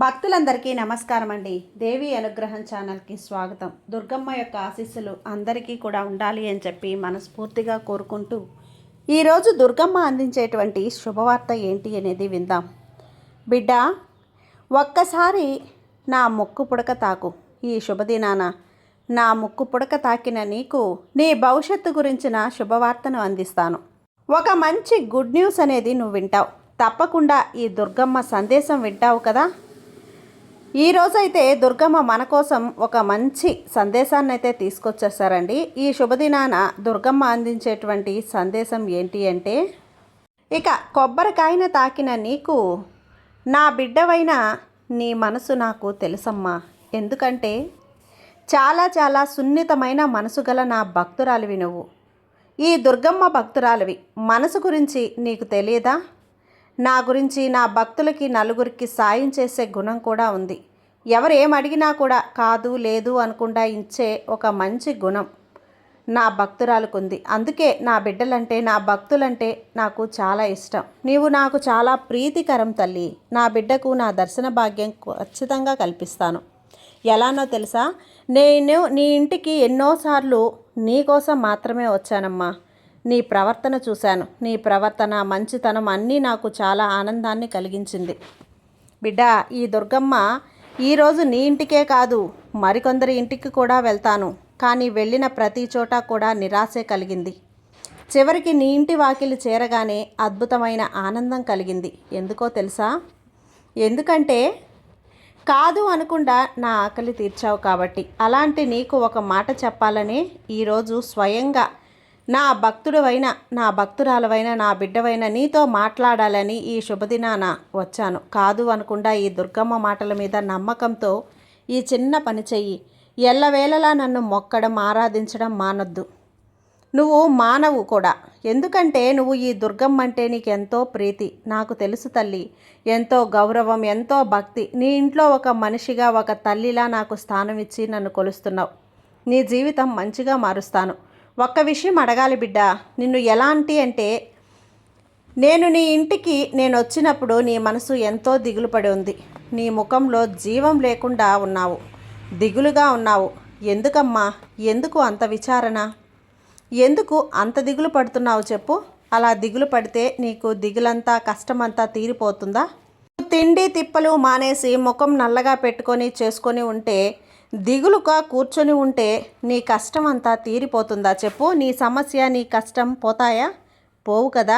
భక్తులందరికీ నమస్కారం అండి. దేవి అనుగ్రహం ఛానల్కి స్వాగతం. దుర్గమ్మ యొక్క ఆశీస్సులు అందరికీ కూడా ఉండాలి అని చెప్పి మనస్ఫూర్తిగా కోరుకుంటూ ఈరోజు దుర్గమ్మ అందించేటువంటి శుభవార్త ఏంటి అనేది విందాం. బిడ్డ, ఒక్కసారి నా ముక్కు పుడక తాకు. ఈ శుభదినాన నా ముక్కు పుడక తాకిన నీకు నీ భవిష్యత్తు గురించిన శుభవార్తను అందిస్తాను. ఒక మంచి గుడ్ న్యూస్ అనేది నువ్వు వింటావు. తప్పకుండా ఈ దుర్గమ్మ సందేశం వింటావు కదా. ఈరోజైతే దుర్గమ్మ మన కోసం ఒక మంచి సందేశాన్ని అయితే తీసుకొచ్చేసారండి. ఈ శుభదినాన దుర్గమ్మ అందించేటువంటి సందేశం ఏంటి అంటే, ఇక కొబ్బరికాయను తాకిన నీకు నా బిడ్డవైన నీ మనసు నాకు తెలుసమ్మా. ఎందుకంటే చాలా సున్నితమైన మనసు గల నా భక్తురాలివి నువ్వు. ఈ దుర్గమ్మ భక్తురాలివి. మనసు గురించి నీకు తెలియదా? నా గురించి నా భక్తులకి నలుగురికి సాయం చేసే గుణం కూడా ఉంది. ఎవరు ఏమడిగినా కూడా కాదు లేదు అనకుండా ఇచ్చే ఒక మంచి గుణం నా భక్తురాలకు ఉంది. అందుకే నా బిడ్డలంటే, నా భక్తులంటే నాకు చాలా ఇష్టం. నీవు నాకు చాలా ప్రీతికరం తల్లి. నా బిడ్డకు నా దర్శన భాగ్యం ఖచ్చితంగా కల్పిస్తాను. ఎలానో తెలుసా, నేను నీ ఇంటికి ఎన్నోసార్లు నీ కోసం మాత్రమే వచ్చానమ్మా. నీ ప్రవర్తన చూశాను. నీ ప్రవర్తన, మంచితనం అన్నీ నాకు చాలా ఆనందాన్ని కలిగించింది. బిడ్డ, ఈ దుర్గమ్మ ఈరోజు నీ ఇంటికే కాదు మరికొందరి ఇంటికి కూడా వెళ్తాను. కానీ వెళ్ళిన ప్రతి చోట కూడా నిరాశే కలిగింది. చివరికి నీ ఇంటి వాకిలి చేరగానే అద్భుతమైన ఆనందం కలిగింది. ఎందుకో తెలుసా? ఎందుకంటే కాదు అనకుండా నా ఆకలి తీర్చావు కాబట్టి. అలాంటి నీకు ఒక మాట చెప్పాలని ఈరోజు స్వయంగా నా భక్తుడవైన, నా భక్తురాలవైన, నా బిడ్డవైన నీతో మాట్లాడాలని ఈ శుభదినాన వచ్చాను. కాదు అనకుండా ఈ దుర్గమ్మ మాటల మీద నమ్మకంతో ఈ చిన్న పని చెయ్యి. ఎల్లవేళలా నన్ను మొక్కడం, ఆరాధించడం మానొద్దు. నువ్వు మానవు కూడా. ఎందుకంటే నువ్వు ఈ దుర్గమ్మ అంటే నీకు ఎంతో ప్రీతి. నాకు తెలుసు తల్లి. ఎంతో గౌరవం, ఎంతో భక్తి. నీ ఇంట్లో ఒక మనిషిగా, ఒక తల్లిలా నాకు స్థానం ఇచ్చి నన్ను కొలుస్తున్నావు. నీ జీవితం మంచిగా మారుస్తాను. ఒక్క విషయం అడగాలి బిడ్డ. నిన్ను ఎలాంటి అంటే, నేను నీ ఇంటికి వచ్చినప్పుడు నీ మనసు ఎంతో దిగులు పడి ఉంది. నీ ముఖంలో జీవం లేకుండా ఉన్నావు, దిగులుగా ఉన్నావు. ఎందుకమ్మా? ఎందుకు అంత విచారణ? ఎందుకు అంత దిగులు పడుతున్నావు చెప్పు. అలా దిగులు పడితే నీకు దిగులంతా, కష్టమంతా తీరిపోతుందా? తిండి తిప్పలు మానేసి ముఖం నల్లగా పెట్టుకొని చేసుకొని ఉంటే, దిగులుగా కూర్చొని ఉంటే నీ కష్టం అంతా తీరిపోతుందా చెప్పు. నీ సమస్య, నీ కష్టం పోతాయా? పోవు కదా.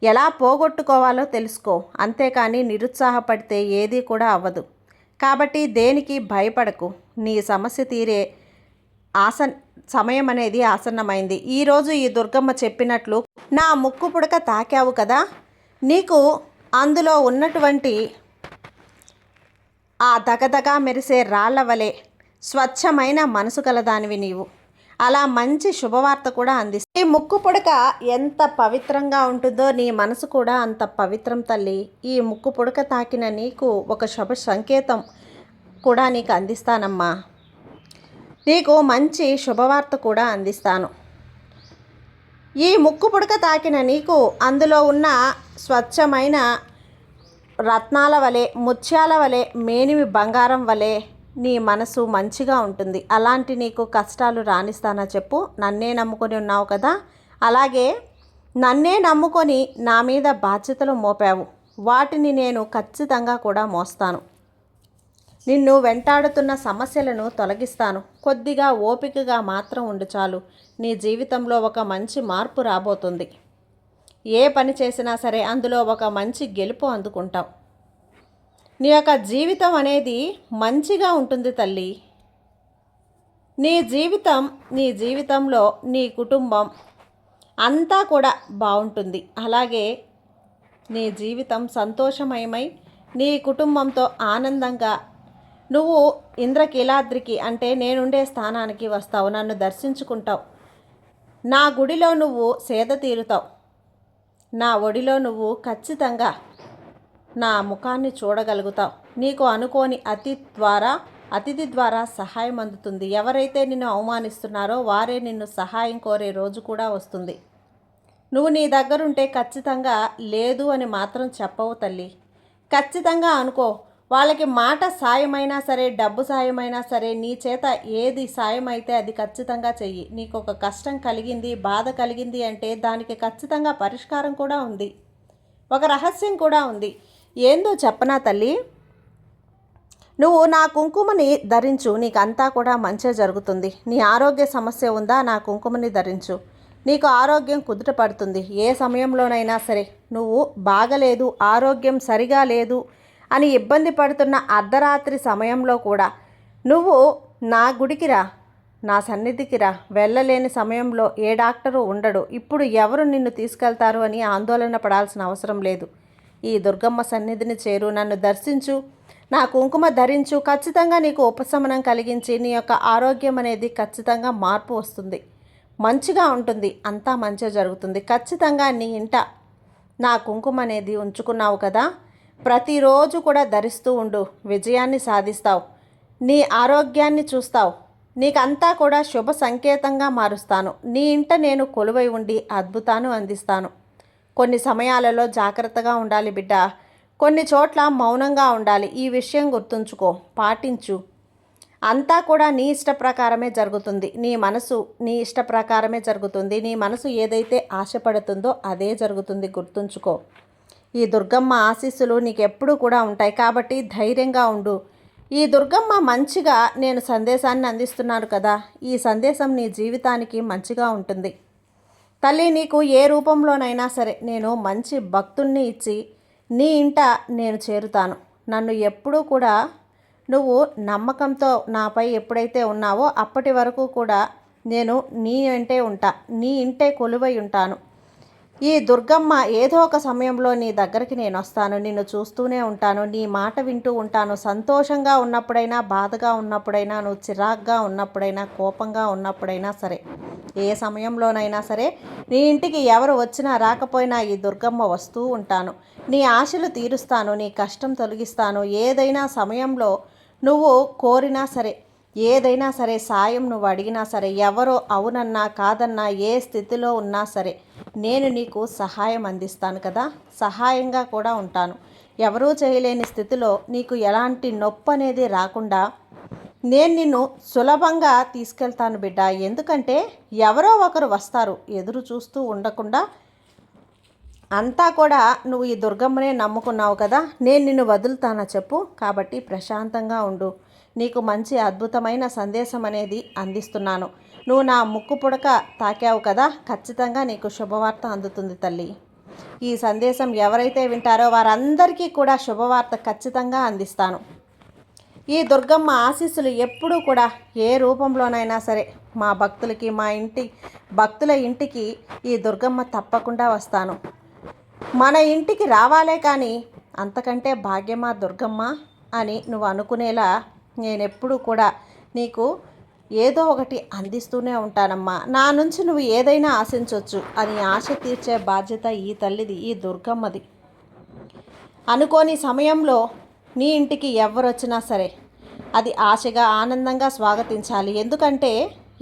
ఎలా పోగొట్టుకోవాలో తెలుసుకో. అంతేకాని నిరుత్సాహపడితే ఏదీ కూడా అవ్వదు. కాబట్టి దేనికి భయపడకు. నీ సమస్య తీరే సమయం అనేది ఆసన్నమైంది. ఈరోజు ఈ దుర్గమ్మ చెప్పినట్లు నా ముక్కు పుడక తాకావు కదా, నీకు అందులో ఉన్నటువంటి ఆ దగదగా మెరిసే రాళ్ల వలె స్వచ్ఛమైన మనసు కలదానివి నీవు. అలా మంచి శుభవార్త కూడా అందిస్తుంది. ఈ ముక్కు పుడక ఎంత పవిత్రంగా ఉంటుందో నీ మనసు కూడా అంత పవిత్రం తల్లి. ఈ ముక్కు పుడక తాకిన నీకు ఒక శుభ సంకేతం కూడా నీకు అందిస్తానమ్మా. నీకు మంచి శుభవార్త కూడా అందిస్తాను. ఈ ముక్కు పుడక తాకిన నీకు అందులో ఉన్న స్వచ్ఛమైన రత్నాల వలె, ముత్యాల వలె, మేనిమి బంగారం వలె నీ మనసు మంచిగా ఉంటుంది. అలాంటి నీకు కష్టాలు రానిస్తానా చెప్పు. నన్నే నమ్ముకొని ఉన్నావు కదా. అలాగే నన్నే నమ్ముకొని నా మీద బాధ్యతలు మోపావు. వాటిని నేను ఖచ్చితంగా కూడా మోస్తాను. నిన్ను వెంటాడుతున్న సమస్యలను తొలగిస్తాను. కొద్దిగా ఓపికగా మాత్రం ఉండు చాలు. నీ జీవితంలో ఒక మంచి మార్పు రాబోతుంది. ఏ పని చేసినా సరే అందులో ఒక మంచి గెలుపు అందుకుంటావు. నీ యొక్క జీవితం అనేది మంచిగా ఉంటుంది తల్లి. నీ జీవితంలో నీ కుటుంబం అంతా కూడా బాగుంటుంది. అలాగే నీ జీవితం సంతోషమయమై నీ కుటుంబంతో ఆనందంగా నువ్వు ఇంద్రకీలాద్రికి అంటే నేనుండే స్థానానికి వస్తావు. నన్ను దర్శించుకుంటావు. నా గుడిలో నువ్వు సేద తీరుతావు. నా ఒడిలో నువ్వు ఖచ్చితంగా నా ముఖాన్ని చూడగలుగుతావు. నీకు అనుకోని అతిథి ద్వారా సహాయం అందుతుంది. ఎవరైతే నిన్ను అవమానిస్తున్నారో వారే నిన్ను సహాయం కోరే రోజు కూడా వస్తుంది. నువ్వు నీ దగ్గరుంటే ఖచ్చితంగా లేదు అని మాత్రం చెప్పవు తల్లి. ఖచ్చితంగా అనుకో. వాళ్ళకి మాట సాయమైనా సరే, డబ్బు సాయమైనా సరే, నీ చేత ఏది సాయం అయితే అది ఖచ్చితంగా చెయ్యి. నీకు ఒక కష్టం కలిగింది, బాధ కలిగింది అంటే దానికి ఖచ్చితంగా పరిష్కారం కూడా ఉంది, ఒక రహస్యం కూడా ఉంది. ఏందో చెప్పనా తల్లి, నువ్వు నా కుంకుమని ధరించు, నీకు అంతా కూడా మంచే జరుగుతుంది. నీ ఆరోగ్య సమస్య ఉందా, నా కుంకుమని ధరించు, నీకు ఆరోగ్యం కుదుట పడుతుంది. ఏ సమయంలోనైనా సరే నువ్వు బాగలేదు, ఆరోగ్యం సరిగా లేదు అని ఇబ్బంది పడుతున్న అర్ధరాత్రి సమయంలో కూడా నువ్వు నా గుడికి రా, నా సన్నిధికి రా. వెళ్ళలేని సమయంలో ఏ డాక్టరు ఉండడు, ఇప్పుడు ఎవరు నిన్ను తీసుకెళ్తారు అని ఆందోళన పడాల్సిన అవసరం లేదు. ఈ దుర్గమ్మ సన్నిధిని చేరు, నన్ను దర్శించు, నా కుంకుమ ధరించు. ఖచ్చితంగా నీకు ఉపశమనం కలిగించి నీ యొక్క ఆరోగ్యం అనేది ఖచ్చితంగా మార్పు వస్తుంది, మంచిగా ఉంటుంది, అంతా మంచిగా జరుగుతుంది. ఖచ్చితంగా నీ ఇంట నా కుంకుమ అనేది ఉంచుకున్నావు కదా, ప్రతిరోజు కూడా ధరిస్తూ ఉండు, విజయాన్ని సాధిస్తావు, నీ ఆరోగ్యాన్ని చూస్తావు, నీకంతా కూడా శుభ సంకేతంగా మారుస్తాను. నీ ఇంట నేను కొలువై ఉండి అద్భుతాన్ని అందిస్తాను. కొన్ని సమయాలలో జాగ్రత్తగా ఉండాలి బిడ్డ, కొన్ని చోట్ల మౌనంగా ఉండాలి. ఈ విషయం గుర్తుంచుకో, పాటించు. అంతా కూడా నీ ఇష్ట ప్రకారమే జరుగుతుంది. నీ మనసు నీ ఇష్ట ప్రకారమే జరుగుతుంది. నీ మనసు ఏదైతే ఆశపడుతుందో అదే జరుగుతుంది, గుర్తుంచుకో. ఈ దుర్గమ్మ ఆశీస్సులు నీకు ఎప్పుడూ కూడా ఉంటాయి, కాబట్టి ధైర్యంగా ఉండు. ఈ దుర్గమ్మ మంచిగా నేను సందేశాన్ని అందిస్తున్నాను కదా, ఈ సందేశం నీ జీవితానికి మంచిగా ఉంటుంది. తల్లి, నీకు ఏ రూపంలోనైనా సరే నేను మంచి భక్తుల్ని ఇచ్చి నీ ఇంట నేను చేరుతాను. నన్ను ఎప్పుడూ కూడా నువ్వు నమ్మకంతో నాపై ఎప్పుడైతే ఉన్నావో అప్పటి వరకు కూడా నేను నీ వెంటే ఉంటా, నీ ఇంటే కొలువై ఉంటాను. ఈ దుర్గమ్మ ఏదో ఒక సమయంలో నీ దగ్గరికి నేను వస్తాను, నిన్ను చూస్తూనే ఉంటాను, నీ మాట వింటూ ఉంటాను. సంతోషంగా ఉన్నప్పుడైనా, బాధగా ఉన్నప్పుడైనా, నువ్వు చిరాగ్గా ఉన్నప్పుడైనా, కోపంగా ఉన్నప్పుడైనా సరే, ఏ సమయంలోనైనా సరే నీ ఇంటికి ఎవరు వచ్చినా రాకపోయినా ఈ దుర్గమ్మ వస్తూ ఉంటాను. నీ ఆశలు తీరుస్తాను, నీ కష్టం తొలగిస్తాను. ఏదైనా సమయంలో నువ్వు కోరినా సరే, ఏదైనా సరే సాయం నువ్వు అడిగినా సరే, ఎవరో అవునన్నా కాదన్నా, ఏ స్థితిలో ఉన్నా సరే నేను నీకు సహాయం అందిస్తాను కదా, సహాయంగా కూడా ఉంటాను. ఎవరూ చేయలేని స్థితిలో నీకు ఎలాంటి నొప్పి అనేది రాకుండా నేను నిన్ను సులభంగా తీసుకెళ్తాను బిడ్డ. ఎందుకంటే ఎవరో ఒకరు వస్తారు, ఎదురు చూస్తూ ఉండకుండా. అంతా కూడా నువ్వు ఈ దుర్గమ్మనే నమ్ముకున్నావు కదా, నేను నిన్ను వదులుతానా చెప్పు. కాబట్టి ప్రశాంతంగా ఉండు, నీకు మంచి అద్భుతమైన సందేశం అనేది అందిస్తున్నాను. నువ్వు నా ముక్కు పుడక తాకావు కదా, ఖచ్చితంగా నీకు శుభవార్త అందుతుంది తల్లి. ఈ సందేశం ఎవరైతే వింటారో వారందరికీ కూడా శుభవార్త ఖచ్చితంగా అందిస్తాను. ఈ దుర్గమ్మ ఆశీస్సులు ఎప్పుడూ కూడా ఏ రూపంలోనైనా సరే మా భక్తులకి, మా భక్తుల ఇంటికి ఈ దుర్గమ్మ తప్పకుండా వస్తాను. మన ఇంటికి రావాలే కానీ అంతకంటే భాగ్యమా దుర్గమ్మ అని నువ్వు అనుకునేలా నేనెప్పుడు కూడా నీకు ఏదో ఒకటి అందిస్తూనే ఉంటానమ్మా. నా నుంచి నువ్వు ఏదైనా ఆశించవచ్చు, అని ఆశ తీర్చే బాధ్యత ఈ తల్లిది, ఈ దుర్గమ్మది. అనుకోని సమయంలో నీ ఇంటికి ఎవరు వచ్చినా సరే అది ఆశగా, ఆనందంగా స్వాగతించాలి. ఎందుకంటే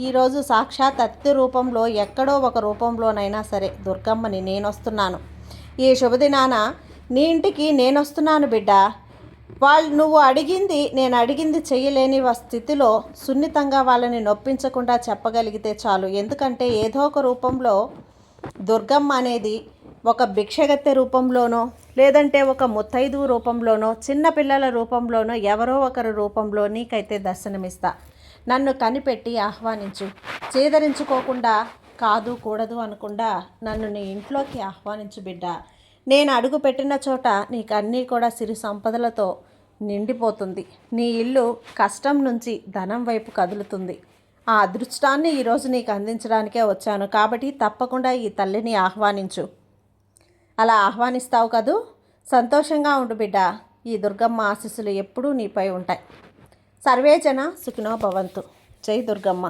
ఈరోజు సాక్షాత్ అతిథి రూపంలో, ఎక్కడో ఒక రూపంలోనైనా సరే దుర్గమ్మని నేను వస్తున్నాను. ఈ శుభదినాన నీ ఇంటికి నేను వస్తున్నాను బిడ్డ. నువ్వు అడిగింది, నేను అడిగింది చేయలేని స్థితిలో సున్నితంగా వాళ్ళని నొప్పించకుండా చెప్పగలిగితే చాలు. ఎందుకంటే ఏదో ఒక రూపంలో దుర్గమ్మ అనేది ఒక భిక్షగత్తె రూపంలోనో, లేదంటే ఒక ముత్తైదు రూపంలోనో, చిన్నపిల్లల రూపంలోనో, ఎవరో ఒకరి రూపంలో నీకైతే దర్శనమిస్తా. నన్ను కనిపెట్టి ఆహ్వానించు. చేదరించుకోకుండా, కాదు కూడదు అనకుండా నన్ను నీ ఇంట్లోకి ఆహ్వానించు బిడ్డ. నేను అడుగు పెట్టిన చోట నీకు అన్నీ కూడా సిరి సంపదలతో నిండిపోతుంది. నీ ఇల్లు కష్టం నుంచి ధనం వైపు కదులుతుంది. ఆ అదృష్టాన్ని ఈరోజు నీకు అందించడానికే వచ్చాను. కాబట్టి తప్పకుండా ఈ తల్లిని ఆహ్వానించు. అలా ఆహ్వానిస్తావు కదూ, సంతోషంగా ఉండు బిడ్డ. ఈ దుర్గమ్మ ఆశీస్సులు ఎప్పుడూ నీపై ఉంటాయి. సర్వేజన సుఖినో భవంతు. జై దుర్గమ్మ.